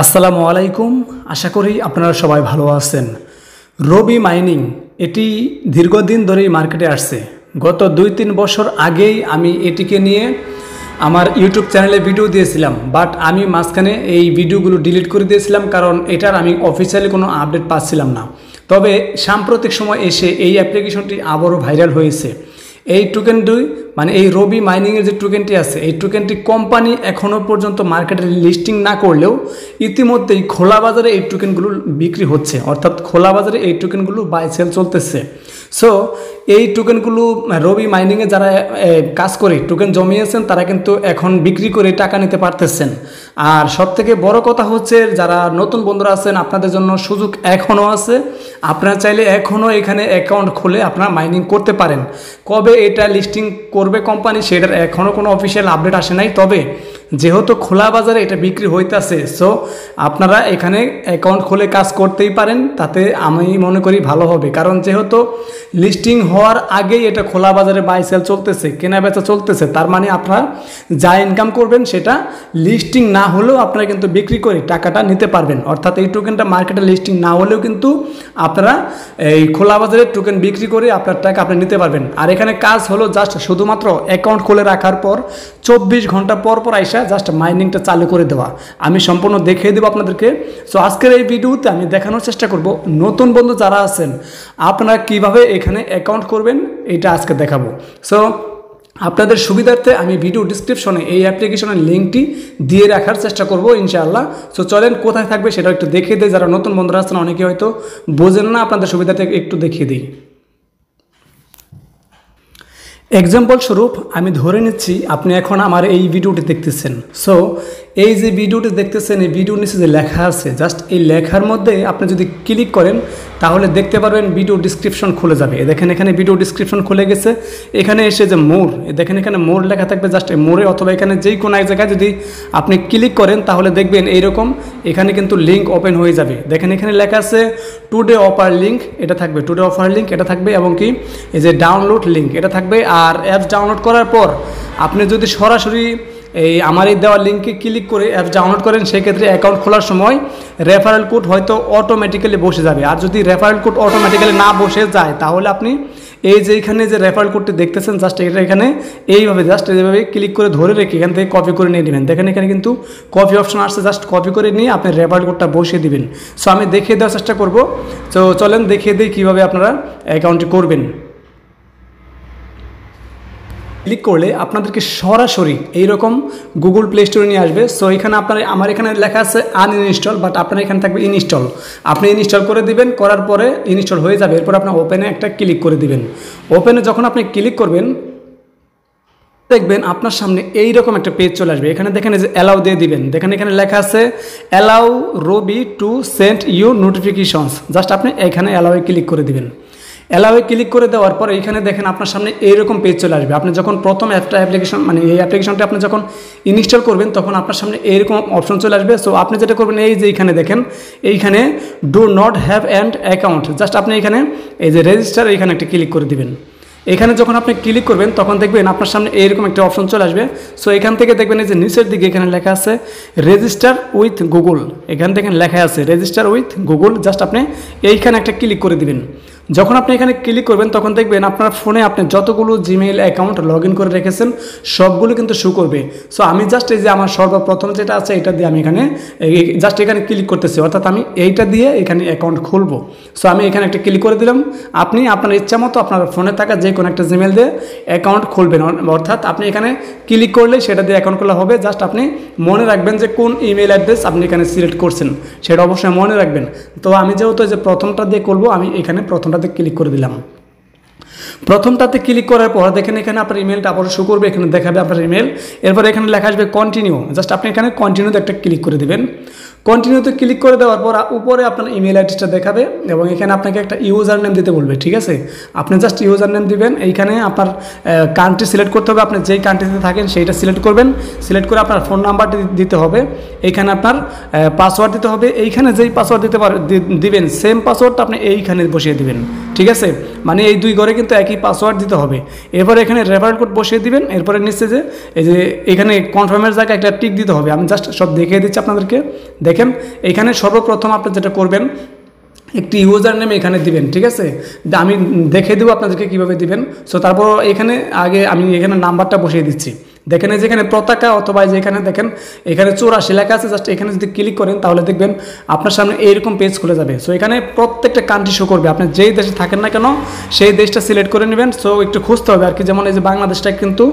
আসসালামু আলাইকুম। আশা করি আপনারা সবাই ভালো আছেন। রবি মাইনিং এটি দীর্ঘদিন ধরেই মার্কেটে আসছে। গত 2-3 বছর আগেই আমি এটিকে নিয়ে আমার ইউটিউব চ্যানেলে ভিডিও দিয়েছিলাম, বাট আমি মাঝখানে এই ভিডিওগুলো ডিলিট করে দিয়েছিলাম, কারণ এটার আমি অফিসিয়ালি কোনো আপডেট পাচ্ছিলাম না। তবে সাম্প্রতিক সময় এসে এই অ্যাপ্লিকেশনটি আবারও ভাইরাল হয়েছে। এই টোকেনটি মানে এই রবি মাইনিংয়ের যে টোকেনটি আছে, এই টোকেনটি কোম্পানি এখনও পর্যন্ত মার্কেটে লিস্টিং না করলেও ইতিমধ্যেই খোলা বাজারে এই টোকেনগুলো বিক্রি হচ্ছে, অর্থাৎ খোলা বাজারে এই টোকেনগুলো বাই সেল চলতেছে। সো এই টোকেনগুলো রবি মাইনিংয়ে যারা কাজ করে টোকেন জমিয়েছেন তারা কিন্তু এখন বিক্রি করে টাকা নিতে পারতেছেন। আর সবথেকে বড় কথা হচ্ছে, যারা নতুন বন্ধুরা আছেন আপনাদের জন্য সুযোগ এখনও আছে। আপনারা চাইলে এখনও এখানে অ্যাকাউন্ট খুলে আপনারা মাইনিং করতে পারেন। কবে এটা লিস্টিং করবে কোম্পানি সেটার এখনও কোনো অফিসিয়াল আপডেট আসে নাই, তবে যেহেতু খোলা বাজারে এটা বিক্রি হইতেছে, সো আপনারা এখানে অ্যাকাউন্ট খুলে কাজ করতেই পারেন। তাতে আমি মনে করি ভালো হবে, কারণ যেহেতু লিস্টিং হওয়ার আগেই এটা খোলা বাজারে বাই সেল চলতেছে, কেনা বেচা চলতেছে, তার মানে আপনারা যা ইনকাম করবেন সেটা লিস্টিং না হলেও আপনারা কিন্তু বিক্রি করে টাকাটা নিতে পারবেন। অর্থাৎ এই টোকেনটা মার্কেটে লিস্টিং না হলেও কিন্তু আপনারা এই খোলা বাজারে টোকেন বিক্রি করে আপনার টাকা আপনি নিতে পারবেন। আর এখানে কাজ হলো জাস্ট শুধুমাত্র অ্যাকাউন্ট খুলে রাখার পর 24 ঘন্টা পর পর আইসা জাস্ট মাইনিংটা চালু করে দেওয়া। আমি সম্পূর্ণ দেখিয়ে দেবো আপনাদেরকে। সো আজকের এই ভিডিওতে আমি দেখানোর চেষ্টা করব নতুন বন্ধু যারা আছেন আপনারা কিভাবে এখানে অ্যাকাউন্ট করবেন, এটা আজকে দেখাবো। সো আপনাদের সুবিধার্থে আমি ভিডিও ডিসক্রিপশনে এই অ্যাপ্লিকেশনের লিঙ্কটি দিয়ে রাখার চেষ্টা করব ইনশাআল্লাহ। সো চলেন কোথায় থাকবে সেটা একটু দেখিয়ে দিই। যারা নতুন বন্ধুরা আছেন অনেকে হয়তো বোঝেন না, আপনাদের সুবিধার্থে একটু দেখিয়ে দিই। এক্সাম্পল স্বরূপ আমি ধরে নিচ্ছি আপনি এখন আমার এই ভিডিওটি দেখতেছেন। সো এই যে ভিডিওটি দেখতেছেন, এই ভিডিওর নিচে যে লেখা আছে, জাস্ট এই লেখার মধ্যে আপনি যদি ক্লিক করেন তাহলে দেখতে পারবেন ভিডিও ডিসক্রিপশন খুলে যাবে। দেখেন এখানে ভিডিও ডিসক্রিপশন খুলে গেছে। এখানে এসে যে মোর, দেখেন এখানে মোর লেখা থাকবে, জাস্ট এই মোরে অথবা এখানে যেই কোনো এক জায়গায় যদি আপনি ক্লিক করেন তাহলে দেখবেন এইরকম এখানে কিন্তু লিঙ্ক ওপেন হয়ে যাবে। দেখেন এখানে লেখা আছে টুডে অফার লিঙ্ক, এটা থাকবে, টুডে অফার লিঙ্ক এটা থাকবে, এবং কি এই যে ডাউনলোড লিঙ্ক এটা থাকবে। আর অ্যাপস ডাউনলোড করার পর আপনি যদি সরাসরি এই আমার এই দেওয়া লিঙ্কে ক্লিক করে অ্যাপস ডাউনলোড করেন, সেক্ষেত্রে অ্যাকাউন্ট খোলার সময় রেফারেল কোড হয়তো অটোমেটিক্যালি বসে যাবে। আর যদি রেফারেল কোড অটোমেটিক্যালি না বসে যায় তাহলে আপনি এই যে এখানে যে রেফারেল কোডটি দেখতেছেন, জাস্ট এটা এখানে এইভাবে জাস্ট এইভাবে ক্লিক করে ধরে রেখে এখান থেকে কপি করে নিয়ে নেবেন। দেখেন এখানে কিন্তু কপি অপশন আসছে, জাস্ট কপি করে নিয়ে আপনি রেফারেল কোডটা বসিয়ে দিবেন। সো আমি দেখিয়ে দেওয়ার চেষ্টা করব। তো চলেন দেখিয়ে দিই কীভাবে আপনারা অ্যাকাউন্টটি করবেন। ক্লিক করলে আপনাদেরকে সরাসরি এইরকম গুগল প্লে স্টোরে নিয়ে আসবে। সো এখানে আমার এখানে লেখা আছে আনইনস্টল, বাট আপনার এখানে থাকবে ইনস্টল। আপনি ইনস্টল করে দিবেন, করার পরে ইনস্টল হয়ে যাবে। এরপর আপনার ওপেনে একটা ক্লিক করে দিবেন। ওপেনে যখন আপনি ক্লিক করবেন দেখবেন আপনার সামনে এইরকম একটা পেজ চলে আসবে। এখানে দেখেন যে অ্যালাউ দিয়ে দিবেন। দেখেন এখানে লেখা আছে allow Robi to send you notifications, just আপনি এখানে অ্যালাউয়ে ক্লিক করে দিবেন। অ্যালাউয়ে ক্লিক করে দেওয়ার পর এইখানে দেখেন আপনার সামনে এইরকম পেজ চলে আসবে। আপনি যখন প্রথম অ্যাপ্লিকেশন মানে এই অ্যাপ্লিকেশনটা আপনি যখন ইনস্টল করবেন তখন আপনার সামনে এইরকম অপশন চলে আসবে। সো আপনি যেটা করবেন এই যে এইখানে দেখেন এইখানে do not have and account, just আপনি এখানে এই যে রেজিস্টার এইখানে একটা ক্লিক করে দিবেন। এখানে যখন আপনি ক্লিক করবেন তখন দেখবেন আপনার সামনে এইরকম একটা অপশন চলে আসবে। সো এখান থেকে দেখবেন এই যে নিচের দিকে এখানে লেখা আছে রেজিস্টার উইথ গুগল, এখান থেকে লেখা আছে রেজিস্টার উইথ গুগল, জাস্ট আপনি এইখানে একটা ক্লিক করে দিবেন। যখন আপনি এখানে ক্লিক করবেন তখন দেখবেন আপনার ফোনে আপনি যতগুলো জিমেইল অ্যাকাউন্ট লগ ইন করে রেখেছেন সবগুলো কিন্তু শো করবে। সো আমি জাস্ট এই যে আমার সর্বপ্রথম যেটা আছে এটা দিয়ে আমি এখানে জাস্ট এখানে ক্লিক করতেছি, অর্থাৎ আমি এইটা দিয়ে এখানে অ্যাকাউন্ট খুলবো। সো আমি এখানে একটা ক্লিক করে দিলাম। আপনি আপনার ইচ্ছা মতো আপনার ফোনে থাকা যে কোনো একটা জিমেইল দিয়ে অ্যাকাউন্ট খুলবেন, অর্থাৎ আপনি এখানে ক্লিক করলে সেটা দিয়ে অ্যাকাউন্ট খোলা হবে। জাস্ট আপনি মনে রাখবেন যে কোন ইমেল অ্যাড্রেস আপনি এখানে সিলেক্ট করছেন সেটা অবশ্যই মনে রাখবেন। তো আমি যেহেতু যে প্রথমটা দিয়ে করবো আমি এখানে প্রথমটাতে ক্লিক করে দিলাম। প্রথমটাতে ক্লিক করার পর দেখেন এখানে আপনার ইমেলটা আবার শো করবে, এখানে দেখাবে আপনার ইমেল। এরপর এখানে লেখা আসবে কন্টিনিউ, জাস্ট আপনি এখানে কন্টিনিউতে একটা ক্লিক করে দেবেন। কন্টিনিউতে ক্লিক করে দেওয়ার পর উপরে আপনার ইমেল অ্যাড্রেসটা দেখাবে এবং এখানে আপনাকে একটা ইউজার নেম দিতে বলবে, ঠিক আছে। আপনি জাস্ট ইউজার নেম দিবেন। এইখানে আপনার কান্ট্রি সিলেক্ট করতে হবে, আপনি যেই কান্ট্রিতে থাকেন সেইটা সিলেক্ট করবেন। সিলেক্ট করে আপনার ফোন নাম্বারটি দিতে হবে। এইখানে আপনার পাসওয়ার্ড দিতে হবে। এইখানে যেই পাসওয়ার্ড দিবেন সেম পাসওয়ার্ডটা আপনি এইখানে বসিয়ে দিবেন, ঠিক আছে। মানে এই দুই ঘরে কিন্তু একই পাসওয়ার্ড দিতে হবে। এরপর এখানে রেফারেল কোড বসিয়ে দিবেন। এরপরে নিচে যে এই যে এখানে কনফার্মের জায়গায় একটা টিক দিতে হবে। আমি জাস্ট সব দেখিয়ে দিচ্ছি আপনাদেরকে। দেখেন দেখেন এখানে সর্বপ্রথম আপনি যেটা করবেন একটি ইউজার নেম এখানে দিবেন, ঠিক আছে। আমি দেখে দেবো আপনাদেরকে কীভাবে দিবেন। সো তারপর এখানে আগে আমি এখানে নাম্বারটা বসিয়ে দিচ্ছি। দেখেন এই যেখানে পতাকা অথবা যেখানে দেখেন এখানে 84 লেখা আছে, জাস্ট এখানে যদি ক্লিক করেন তাহলে দেখবেন আপনার সামনে এইরকম পেজ খুলে যাবে। সো এখানে প্রত্যেকটা কান্ট্রি শো করবে, আপনি যেই দেশে থাকেন না কেন সেই দেশটা সিলেক্ট করে নেবেন। সো একটু খুঁজতে হবে আর কি, যেমন এই যে বাংলাদেশটা কিন্তু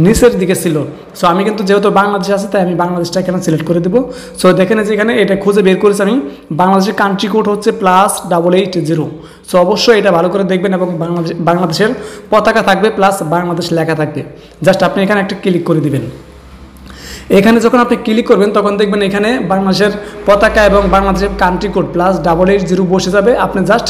নিচের দিকে ছিল। সো আমি কিন্তু যেহেতু বাংলাদেশে আছে তাই আমি বাংলাদেশটা এখানে সিলেক্ট করে দেবো। সো দেখেন যে এখানে এটা খুঁজে বের করেছি আমি, বাংলাদেশের কান্ট্রি কোড হচ্ছে +880। সো অবশ্যই এটা ভালো করে দেখবেন এবং বাংলাদেশের পতাকা থাকবে প্লাস বাংলাদেশ লেখা থাকবে। জাস্ট আপনি এখানে একটা ক্লিক করে দিবেন। এখানে যখন আপনি ক্লিক করবেন তখন দেখবেন এখানে বাংলাদেশের পতাকা এবং বাংলাদেশের কান্ট্রি কোড +880 বসে যাবে। আপনি জাস্ট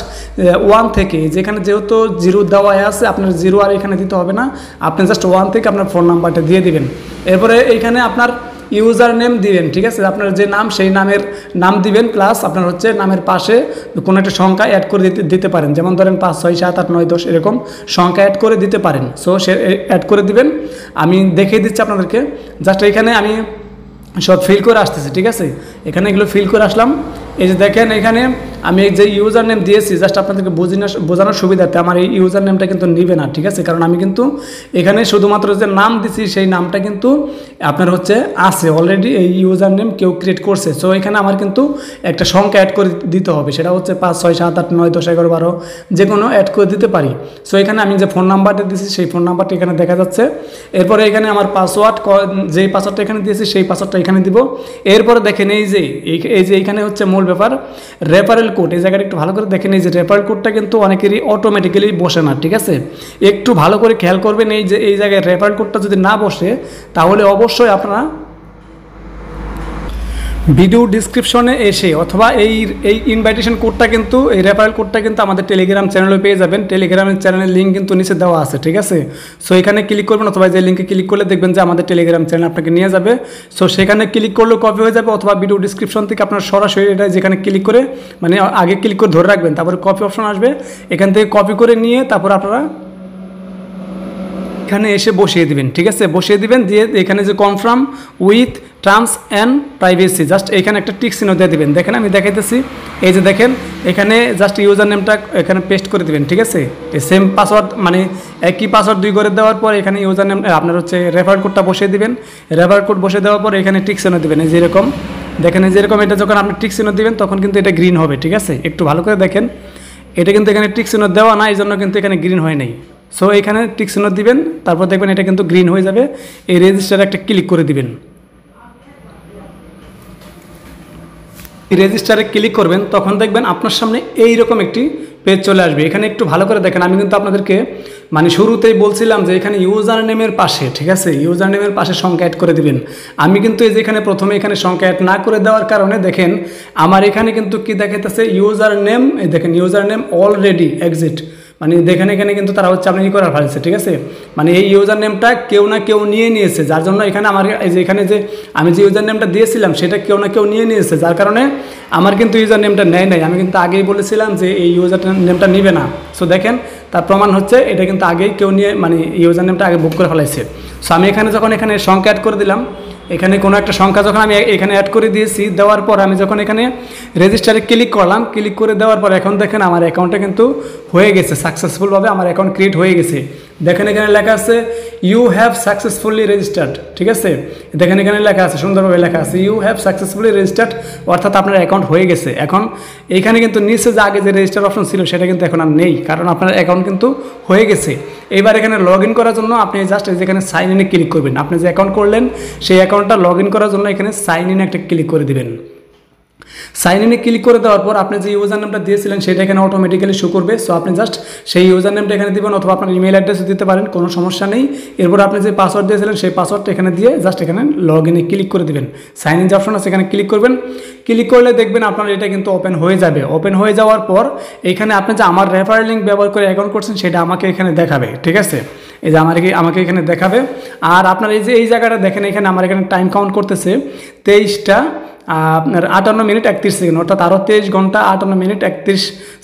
1 থেকে, যেখানে যেহেতু 0 দেওয়া আছে আপনার 0 আর এখানে দিতে হবে না, আপনি জাস্ট 1 থেকে আপনার ফোন নাম্বারটা দিয়ে দিবেন। এরপরে এইখানে আপনার ইউজার নেম দিবেন, ঠিক আছে। আপনার যে নাম সেই নামের নাম দিবেন, প্লাস আপনার হচ্ছে নামের পাশে কোনো একটা সংখ্যা অ্যাড করে দিতে পারেন, যেমন ধরেন 5 6 7 8 9 10 এরকম সংখ্যা অ্যাড করে দিতে পারেন। সো সে অ্যাড করে দিবেন। আমি দেখিয়ে দিচ্ছি আপনাদেরকে, জাস্ট এখানে আমি সব ফিল করে আসতেছি, ঠিক আছে। এখানে এগুলো ফিল করে আসলাম। এই যে দেখেন এখানে আমি যে ইউজার নেম দিয়েছি, জাস্ট আপনাদেরকে বোঝানোর সুবিধাতে আমার এই ইউজার নেমটা কিন্তু নিবে না, ঠিক আছে। কারণ আমি কিন্তু এখানে শুধুমাত্র যে নাম দিছি সেই নামটা কিন্তু আপনার হচ্ছে আছে অলরেডি, এই ইউজার নেম কেউ ক্রিয়েট করছে। সো এখানে আমার কিন্তু একটা সংখ্যা অ্যাড করে দিতে হবে, সেটা হচ্ছে 5 6 7 8 9 10 11 12 যে কোনো অ্যাড করে দিতে পারি। সো এখানে আমি যে ফোন নাম্বারটা দিয়েছি সেই ফোন নাম্বারটা এখানে দেখা যাচ্ছে। এরপরে এখানে আমার পাসওয়ার্ড, যেই পাসওয়ার্ডটা এখানে দিয়েছি সেই পাসওয়ার্ডটা এখানে দিব। এরপরে দেখেন এই যে এইখানে হচ্ছে মূল ব্যাপার রেফারেল কোড। এই জায়গাটা একটু ভালো করে দেখেন, এই যে রেফারেল কোডটা কিন্তু অনেকেরই অটোমেটিক্যালি বসে না, ঠিক আছে। একটু ভালো করে খেয়াল করবেন, এই যে এই জায়গায় রেফারেল কোডটা যদি না বসে তাহলে অবশ্যই আপনারা ভিডিও ডিসক্রিপশনে এসে অথবা এই ইনভাইটেশন কোডটা কিন্তু, এই রেফারেল কোডটা কিন্তু আমাদের টেলিগ্রাম চ্যানেলে পেয়ে যাবেন। টেলিগ্রামের চ্যানেলের লিঙ্ক কিন্তু নিচে দেওয়া আছে, ঠিক আছে। সো এখানে ক্লিক করবেন অথবা যে লিঙ্কে ক্লিক করলে দেখবেন যে আমাদের টেলিগ্রাম চ্যানেল আপনাকে নিয়ে যাবে। সো সেখানে ক্লিক করলেও কপি হয়ে যাবে, অথবা ভিডিও ডিসক্রিপশন থেকে আপনার সরাসরি এটা যেখানে ক্লিক করে, মানে আগে ক্লিক করে ধরে রাখবেন, তারপরে কপি অপশন আসবে, এখান থেকে কপি করে নিয়ে তারপর আপনারা এখানে এসে বসিয়ে দিবেন, ঠিক আছে। বসিয়ে দিবেন, দিয়ে এখানে যে confirm with terms and privacy, just এখানে একটা টিক চিহ্ন দিয়ে দেবেন। দেখেন আমি দেখাইতেছি, এই যে দেখেন এখানে জাস্ট ইউজার নেমটা এখানে পেস্ট করে দিবেন, ঠিক আছে। এই সেম পাসওয়ার্ড, মানে একই পাসওয়ার্ড 2 করে দেওয়ার পর এখানে ইউজার নেম আপনার হচ্ছে রেফার কোডটা বসিয়ে দিবেন। রেফার কোড বসিয়ে দেওয়ার পর এখানে টিক চিহ্ন দিবেন, এই যেরকম দেখেন, এই যেরকম এটা যখন আপনি টিক চিহ্ন দিবেন তখন কিন্তু এটা গ্রিন হবে, ঠিক আছে। একটু ভালো করে দেখেন, এটা কিন্তু এখানে টিক চিহ্ন দেওয়া না, এই জন্য কিন্তু এখানে গ্রিন হয় নাই। সো এখানে টিক চিহ্ন দিবেন, তারপর দেখবেন এটা কিন্তু গ্রিন হয়ে যাবে। এই রেজিস্টারে একটা ক্লিক করে দিবেন। রেজিস্টারে ক্লিক করবেন, তখন দেখবেন আপনার সামনে এইরকম একটি পেজ চলে আসবে। এখানে একটু ভালো করে দেখেন, আমি কিন্তু আপনাদেরকে মানে শুরুতেই বলছিলাম যে এখানে ইউজার নেমের পাশে, ঠিক আছে, ইউজার নেমের পাশে সংখ্যা অ্যাড করে দিবেন। আমি কিন্তু এই যে এখানে প্রথমে এখানে সংখ্যা অ্যাড না করে দেওয়ার কারণে দেখেন আমার এখানে কিন্তু কি দেখাইতেছে, ইউজার নেম, এই দেখেন ইউজার নেম অলরেডি এক্সিট, মানে দেখেন এখানে কিন্তু তারা হচ্ছে আপনি করার ফেলছে, ঠিক আছে। মানে এই ইউজার নেমটা কেউ না কেউ নিয়ে নিয়েছে, যার জন্য এখানে আমার এই যে এখানে যে আমি যে ইউজার নেমটা দিয়েছিলাম সেটা কেউ না কেউ নিয়ে নিয়েছে, যার কারণে আমার কিন্তু ইউজার নেমটা নেয় নাই। আমি কিন্তু আগেই বলেছিলাম যে এই ইউজার নেমটা নিবে না। সো দেখেন তার প্রমাণ হচ্ছে এটা কিন্তু আগেই কেউ নিয়ে, মানে ইউজার নেমটা আগে বুক করে ফেলাইছে। সো আমি এখানে যখন এখানে সংখ্যা অ্যাড করে দিলাম, এখানে কোনো একটা সংখ্যা যখন আমি এখানে অ্যাড করে দিয়েছি, দেওয়ার পর আমি যখন এখানে রেজিস্টারে ক্লিক করলাম, ক্লিক করে দেওয়ার পর এখন দেখেন আমার অ্যাকাউন্টটা কিন্তু হয়ে গেছে, সাকসেসফুলভাবে আমার অ্যাকাউন্ট ক্রিয়েট হয়ে গেছে। দেখেন এখানে লেখা আছে ইউ হ্যাভ সাকসেসফুলি রেজিস্টার্ড, ঠিক আছে। দেখেন এখানে লেখা আছে, সুন্দরভাবে লেখা আছে ইউ হ্যাভ সাকসেসফুলি রেজিস্টার্ড, অর্থাৎ আপনার অ্যাকাউন্ট হয়ে গেছে। এখন এইখানে কিন্তু নিচে যে আগে যে রেজিস্টার অপশন ছিল সেটা কিন্তু এখন আর নেই, কারণ আপনার অ্যাকাউন্ট কিন্তু হয়ে গেছে। এবার এখানে লগ ইন করার জন্য আপনি জাস্ট যেখানে সাইন ইনে ক্লিক করবেন, আপনি যে অ্যাকাউন্ট করলেন সেই অ্যাকাউন্টটা লগ ইন করার জন্য এখানে সাইন ইনে একটা ক্লিক করে দিবেন। সাইন ইনে ক্লিক করে দেওয়ার পর আপনি যে ইউজার নেমটা দিয়েছিলেন সেটা এখানে অটোমেটিক্যালি শো করবে। সো আপনি জাস্ট সেই ইউজার নেমটা এখানে দিবেন, অথবা আপনার ইমেল অ্যাড্রেসও দিতে পারেন, কোনো সমস্যা নেই। এরপর আপনি যে পাসওয়ার্ড দিয়েছিলেন সেই পাসওয়ার্ডটা এখানে দিয়ে জাস্ট এখানে লগ ইনে ক্লিক করে দিবেন। সাইন ইন যে অপশন আছে এখানে ক্লিক করবেন। ক্লিক করলে দেখবেন আপনার এটা কিন্তু ওপেন হয়ে যাবে। ওপেন হয়ে যাওয়ার পর এখানে আপনি যে আমার রেফারেল লিঙ্ক ব্যবহার করে অ্যাকাউন্ট করছেন সেটা আমাকে এখানে দেখাবে, ঠিক আছে। এই যে আমাকে এখানে দেখাবে। আর আপনার এই যে এই জায়গাটা দেখেন, এখানে আমার এখানে টাইম কাউন্ট করতেছে 23টা আপনার 58 মিনিট 31 সেকেন্ড, অর্থাৎ আরও 23 ঘন্টা 58 মিনিট 31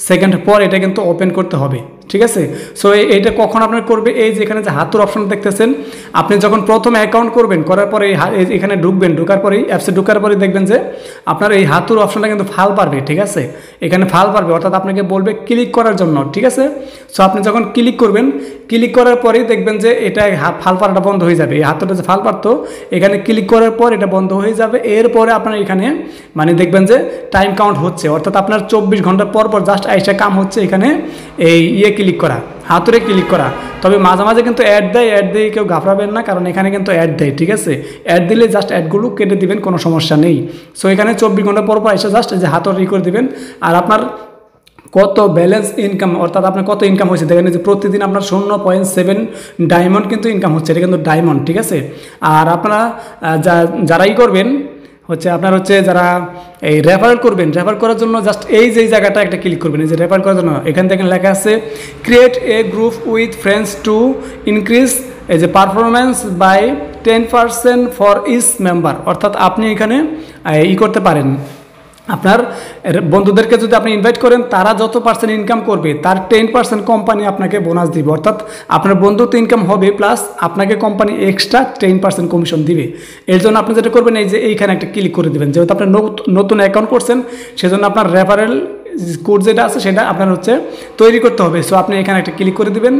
সেকেন্ড পর এটা কিন্তু ওপেন করতে হবে। ঠিক আছে। সো এইটা কখন আপনার করবে, এই যে এখানে যে হাতুর অপশন দেখতেছেন, আপনি যখন প্রথমে অ্যাকাউন্ট করবেন, করার পরে এখানে ঢুকবেন, ঢোকার পরেই অ্যাপসে ঢোকার পরেই দেখবেন যে আপনার এই হাতুর অপশনটা কিন্তু ফাল পারবে, ঠিক আছে। এখানে ফাল পারবে অর্থাৎ আপনাকে বলবে ক্লিক করার জন্য, ঠিক আছে। সো আপনি যখন ক্লিক করবেন, ক্লিক করার পরেই দেখবেন যে এটা ফাল পারাটা বন্ধ হয়ে যাবে। এই হাতুটা যে ফাল পারতো এখানে ক্লিক করার পর এটা বন্ধ হয়ে যাবে। এরপরে আপনার এখানে মানে দেখবেন যে টাইম কাউন্ট হচ্ছে, অর্থাৎ আপনার 24 ঘন্টা পর পর জাস্ট আইসা কাম হচ্ছে এখানে এই ক্লিক করা, হাতুরে ক্লিক করা। তবে মাঝে মাঝে কিন্তু অ্যাড দেয় কেউ ঘাবড়াবেন না, কারণ এখানে কিন্তু অ্যাড দেয়, ঠিক আছে। অ্যাড দিলে জাস্ট অ্যাডগুলো কেটে দিবেন, কোনো সমস্যা নেই। সো এখানে 24 ঘন্টা পর পর এসে জাস্ট যে হাতুর করে দিবেন। আর আপনার কত ব্যালেন্স ইনকাম, অর্থাৎ আপনার কত ইনকাম হয়েছে দেখেন যে প্রতিদিন আপনার 0.7 ডায়মন্ড কিন্তু ইনকাম হচ্ছে, এটা কিন্তু ডায়মন্ড, ঠিক আছে। আর আপনারা যারাই করবেন হচ্ছে আপনার হচ্ছে যারা এই রেফারেল করবেন, রেফার করার জন্য জাস্ট এই যে জায়গাটা একটা ক্লিক করবেন, এই যে রেফার করার জন্য এখান থেকে লেখা আছে create a group with friends to increase এই যে performance by 10% for each member. অর্থাৎ আপনি এখানে করতে পারেন, আপনার বন্ধুদেরকে যদি আপনি ইনভাইট করেন, তারা যত পার্সেন্ট ইনকাম করবে তার 10% কোম্পানি আপনাকে বোনাস দিবে। অর্থাৎ আপনার বন্ধু তো ইনকাম হবে, প্লাস আপনাকে কোম্পানি এক্সট্রা 10% কমিশন দিবে। এর জন্য আপনি যেটা করবেন এই যে এইখানে একটা ক্লিক করে দেবেন, যেহেতু আপনি নতুন অ্যাকাউন্ট করছেন সেজন্য আপনার রেফারেল কোড যেটা আছে সেটা আপনার হচ্ছে তৈরি করতে হবে। সো আপনি এখানে একটা ক্লিক করে দিবেন।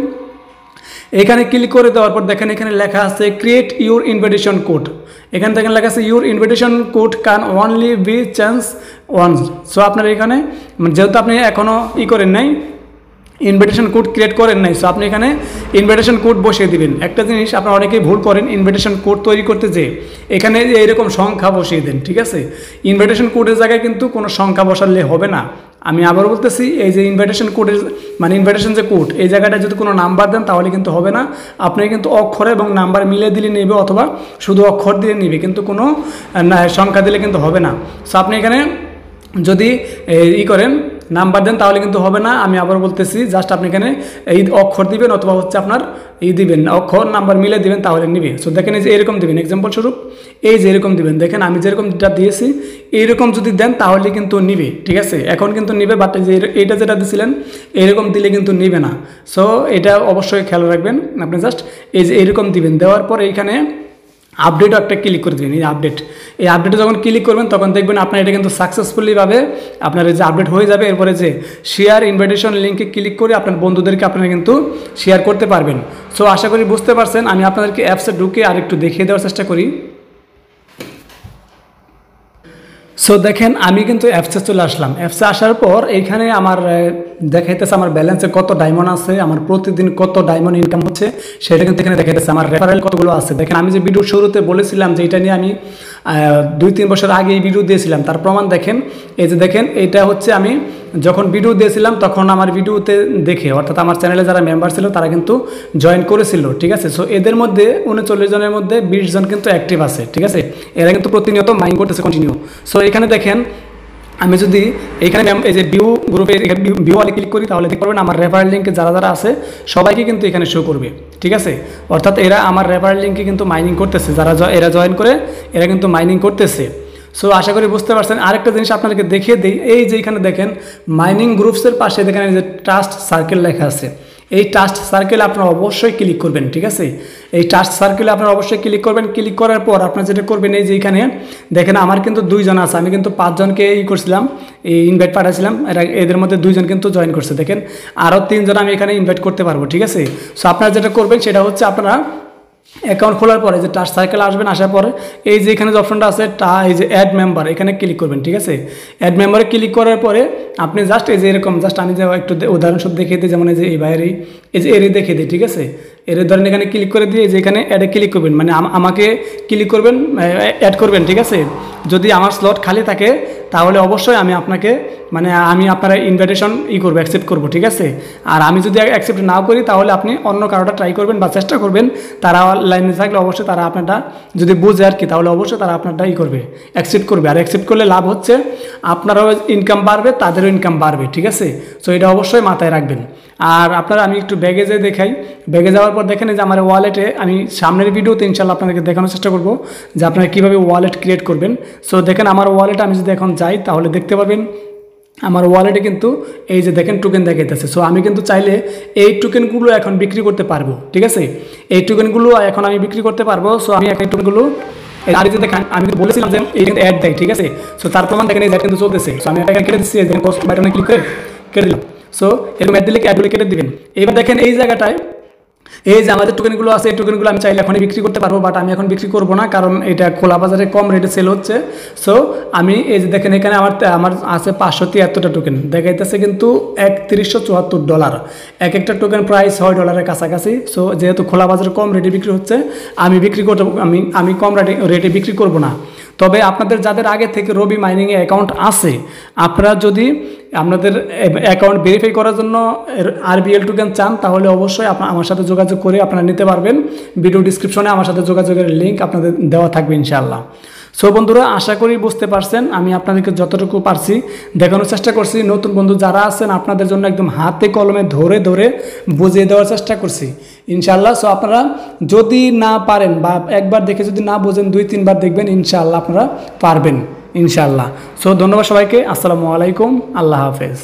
এখানে ক্লিক করে দেওয়ার পর দেখেন এখানে লেখা আছে ক্রিয়েট ইউর ইনভিটেশন কোড। এখানে দেখেন লেখা আছে your invitation code can only be change once. So আপনার এখানে যেহেতু আপনি এখনও করেন নাই, ইনভিটেশন কোড ক্রিয়েট করেন নাই, সো আপনি এখানে ইনভিটেশন কোড বসিয়ে দিবেন। একটা জিনিস আপনারা অনেকেই ভুল করেন, ইনভিটেশন কোড তৈরি করতে যে এখানে এইরকম সংখ্যা বসিয়ে দেন, ঠিক আছে। ইনভিটেশন কোডের জায়গায় কিন্তু কোনো সংখ্যা বসালে হবে না। আমি আবার বলতেছি, এই যে ইনভিটেশন কোডের মানে ইনভিটেশন যে কোড, এই জায়গাটা যদি কোনো নাম্বার দেন তাহলে কিন্তু হবে না। আপনি কিন্তু অক্ষর এবং নাম্বার মিলে দিলে নেবে, অথবা শুধু অক্ষর দিয়ে নেবে, কিন্তু কোনো সংখ্যা দিলে কিন্তু হবে না। সো আপনি এখানে যদি করেন নাম্বার দেন তাহলে কিন্তু হবে না। আমি আবার বলতেছি, জাস্ট আপনি এখানে এই অক্ষর দিবেন, অথবা হচ্ছে আপনার দিবেন অক্ষর নাম্বার মিলে দিবেন, তাহলে নিবে। সো দেখেন এই যে এরকম দিবেন, এক্সাম্পল স্বরূপ এই যে এরকম দিবেন, দেখেন আমি যেরকম যেটা দিয়েছি এইরকম যদি দেন তাহলে কিন্তু নিবে, ঠিক আছে। এখন কিন্তু নিবে, বাট যে এইটা যেটা দিয়েছিলেন এরকম দিলে কিন্তু নিবে না। সো এটা অবশ্যই খেয়াল রাখবেন। আপনি জাস্ট এই যে এরকম দিবেন, দেওয়ার পর এইখানে আপডেটও একটা ক্লিক করে দেবেন। এই আপডেটে যখন ক্লিক করবেন তখন দেখবেন আপনার এটা কিন্তু সাকসেসফুলিভাবে আপনার এই যে আপডেট হয়ে যাবে। এরপরে যে শেয়ার ইনভাইটেশন লিঙ্কে ক্লিক করে আপনার বন্ধুদেরকে আপনারা কিন্তু শেয়ার করতে পারবেন। সো আশা করি বুঝতে পারছেন। আমি আপনাদেরকে অ্যাপসে ঢুকে আরেকটু দেখিয়ে দেওয়ার চেষ্টা করি। সো দেখেন আমি কিন্তু অ্যাপসে চলে আসলাম। অ্যাপসে আসার পর এইখানে আমার দেখাইতেছে আমার ব্যালেন্সে কত ডায়মন্ড আছে, আমার প্রতিদিন কত ডায়মন্ড ইনকাম হচ্ছে সেটা কিন্তু এখানে দেখাইতেছে। আমার রেফারেল কতগুলো আছে দেখেন। আমি যে ভিডিওর শুরুতে বলেছিলাম যে এটা নিয়ে আমি 2-3 বছর আগে এই ভিডিও দিয়েছিলাম, তার প্রমাণ দেখেন। এই যে দেখেন এটা হচ্ছে আমি যখন ভিডিও দিয়েছিলাম তখন আমার ভিডিওতে দেখে, অর্থাৎ আমার চ্যানেলে যারা মেম্বার ছিল তারা কিন্তু জয়েন করেছিল, ঠিক আছে। সো এদের মধ্যে 39 জনের মধ্যে 20 জন কিন্তু অ্যাক্টিভ আছে, ঠিক আছে। এরা কিন্তু প্রতিনিয়ত মাইন করতেছে কন্টিনিউ। সো এখানে দেখেন আমি যদি এখানে এই যে ভিউ গ্রুপে ভিউ ওয়ালে ক্লিক করি তাহলে দেখতে পারবেন আমার রেফারেল লিঙ্কে যারা যারা আছে সবাইকে কিন্তু এখানে শো করবে, ঠিক আছে। অর্থাৎ এরা আমার রেফারেল লিঙ্কে কিন্তু মাইনিং করতেছে, যারা এরা জয়েন করে এরা কিন্তু মাইনিং করতেছে। সো আশা করি বুঝতে পারছেন। আরেকটা জিনিস আপনাদেরকে দেখিয়ে দিই, এই যে এখানে দেখেন মাইনিং গ্রুপসের পাশে দেখেন এই যে ট্রাস্ট সার্কেল লেখা আছে। এই ট্রাস্ট সার্কেলে আপনারা অবশ্যই ক্লিক করবেন, ঠিক আছে। এই ট্রাস্ট সার্কেলে আপনারা অবশ্যই ক্লিক করবেন। ক্লিক করার পর আপনারা যেটা করবেন এই যে এখানে দেখেন আমার কিন্তু 2 জন আছে, আমি কিন্তু 5 জনকে করছিলাম, এই ইনভাইট পাঠাচ্ছিলাম, এদের মধ্যে 2 জন কিন্তু জয়েন করছে। দেখেন আরও 3 জন আমি এখানে ইনভাইট করতে পারবো, ঠিক আছে। সো আপনারা যেটা করবেন সেটা হচ্ছে আপনারা অ্যাকাউন্ট খোলার পরে যে ট্রাস্ট সার্কেল আসবেন, আসার পরে এই যে এখানে যে অপশনটা আছে এই যে অ্যাড মেম্বার, এখানে ক্লিক করবেন, ঠিক আছে। অ্যাড মেম্বারে ক্লিক করার পরে আপনি জাস্ট এই যে এরকম জাস্ট আমি যে একটু উদাহরণস্বরূপ দেখিয়ে দিই, যেমন এই যে এই বাইরে এই যে এরে দেখিয়ে দিই, ঠিক আছে। এর ধরেন এখানে ক্লিক করে দিয়ে যে এখানে অ্যাডে ক্লিক করবেন, মানে আমাকে ক্লিক করবেন, অ্যাড করবেন, ঠিক আছে। যদি আমার স্লট খালি থাকে তাহলে অবশ্যই আমি আপনাকে মানে আমি আপনারা ইনভাইটেশন করবো, অ্যাকসেপ্ট করবো, ঠিক আছে। আর আমি যদি অ্যাকসেপ্ট নাও করি তাহলে আপনি অন্য কারোটা ট্রাই করবেন বা চেষ্টা করবেন, তারা লাইনে থাকলে অবশ্যই তারা আপনারটা যদি বুঝে আর কি, তাহলে অবশ্যই তারা আপনারটা করবে, অ্যাকসেপ্ট করবে। আর অ্যাকসেপ্ট করলে লাভ হচ্ছে আপনারও ইনকাম বাড়বে, তাদেরও ইনকাম বাড়বে, ঠিক আছে। সো এটা অবশ্যই মাথায় রাখবেন। আর আপনারা আমি একটু ব্যাগে যেয়ে দেখাই। ব্যাগে যাওয়ার পর দেখেন যে আমার ওয়ালেটে আমি সামনের ভিডিওতে ইনশাল্লাহ আপনাদেরকে দেখানোর চেষ্টা করব যে আপনারা কীভাবে ওয়ালেট ক্রিয়েট করবেন। সো দেখেন আমার ওয়ালেটে আমি যদি এখন যাই তাহলে দেখতে পাবেন আমার ওয়ালেটে কিন্তু এই যে দেখেন টোকেন দেখাইতেছে। সো আমি কিন্তু চাইলে এই টোকেনগুলো এখন বিক্রি করতে পারবো, ঠিক আছে, এই টোকেনগুলো এখন আমি বিক্রি করতে পারবো। সো আমি এই টোকেনগুলো আর যে দেখেন আমি কিন্তু বলেছিলাম যে এই কিন্তু অ্যাড দেয়, ঠিক আছে। সো তার প্রমাণ দেখেন এই যে কিন্তু চলতেছে। সো আমি এটা কেটে দিচ্ছি, দেখেন পোস্ট বাটনে ক্লিক করে কেটে দিলাম। সো এরকম অ্যাড দিলে অ্যাডগুলো কেটে দিবেন। এবার দেখেন এই জায়গাটায় এই যে আমাদের টোকেনগুলো আছে, এই টোকেনগুলো আমি চাইলে এখনই বিক্রি করতে পারবো, বাট আমি এখন বিক্রি করবো না, কারণ এটা খোলা বাজারে কম রেটে সেল হচ্ছে। সো আমি এই যে দেখেন এখানে আমার আছে 573টা টোকেন দেখাইতেছে, কিন্তু $3174 এক একটা টোকেন প্রাইস $6 কাছাকাছি। সো যেহেতু খোলা বাজারে কম রেটে বিক্রি হচ্ছে, আমি বিক্রি করতে আমি কম রেটে বিক্রি করব না। তবে আপনাদের যাদের আগে থেকে রবি মাইনিংয়ে অ্যাকাউন্ট আছে, আপনারা যদি আপনাদের অ্যাকাউন্ট ভেরিফাই করার জন্য RBL টোকেন চান, তাহলে অবশ্যই আমার সাথে যোগাযোগ করে আপনারা নিতে পারবেন। ভিডিও ডিসক্রিপশনে আমার সাথে যোগাযোগের লিঙ্ক আপনাদের দেওয়া থাকবে ইনশাআল্লাহ। সো বন্ধুরা, আশা করি বুঝতে পারছেন, আমি আপনাদেরকে যতটুকু পারছি দেখানোর চেষ্টা করছি। নতুন বন্ধু যারা আছেন আপনাদের জন্য একদম হাতে কলমে ধরে ধরে বুঝিয়ে দেওয়ার চেষ্টা করছি ইনশাআল্লাহ। সো আপনারা যদি না পারেন বা একবার দেখে যদি না বোঝেন, 2-3 বার দেখবেন, ইনশাআল্লাহ আপনারা পারবেন ইনশাআল্লাহ। সো ধন্যবাদ সবাইকে, আসসালামু আলাইকুম, আল্লাহ হাফেজ।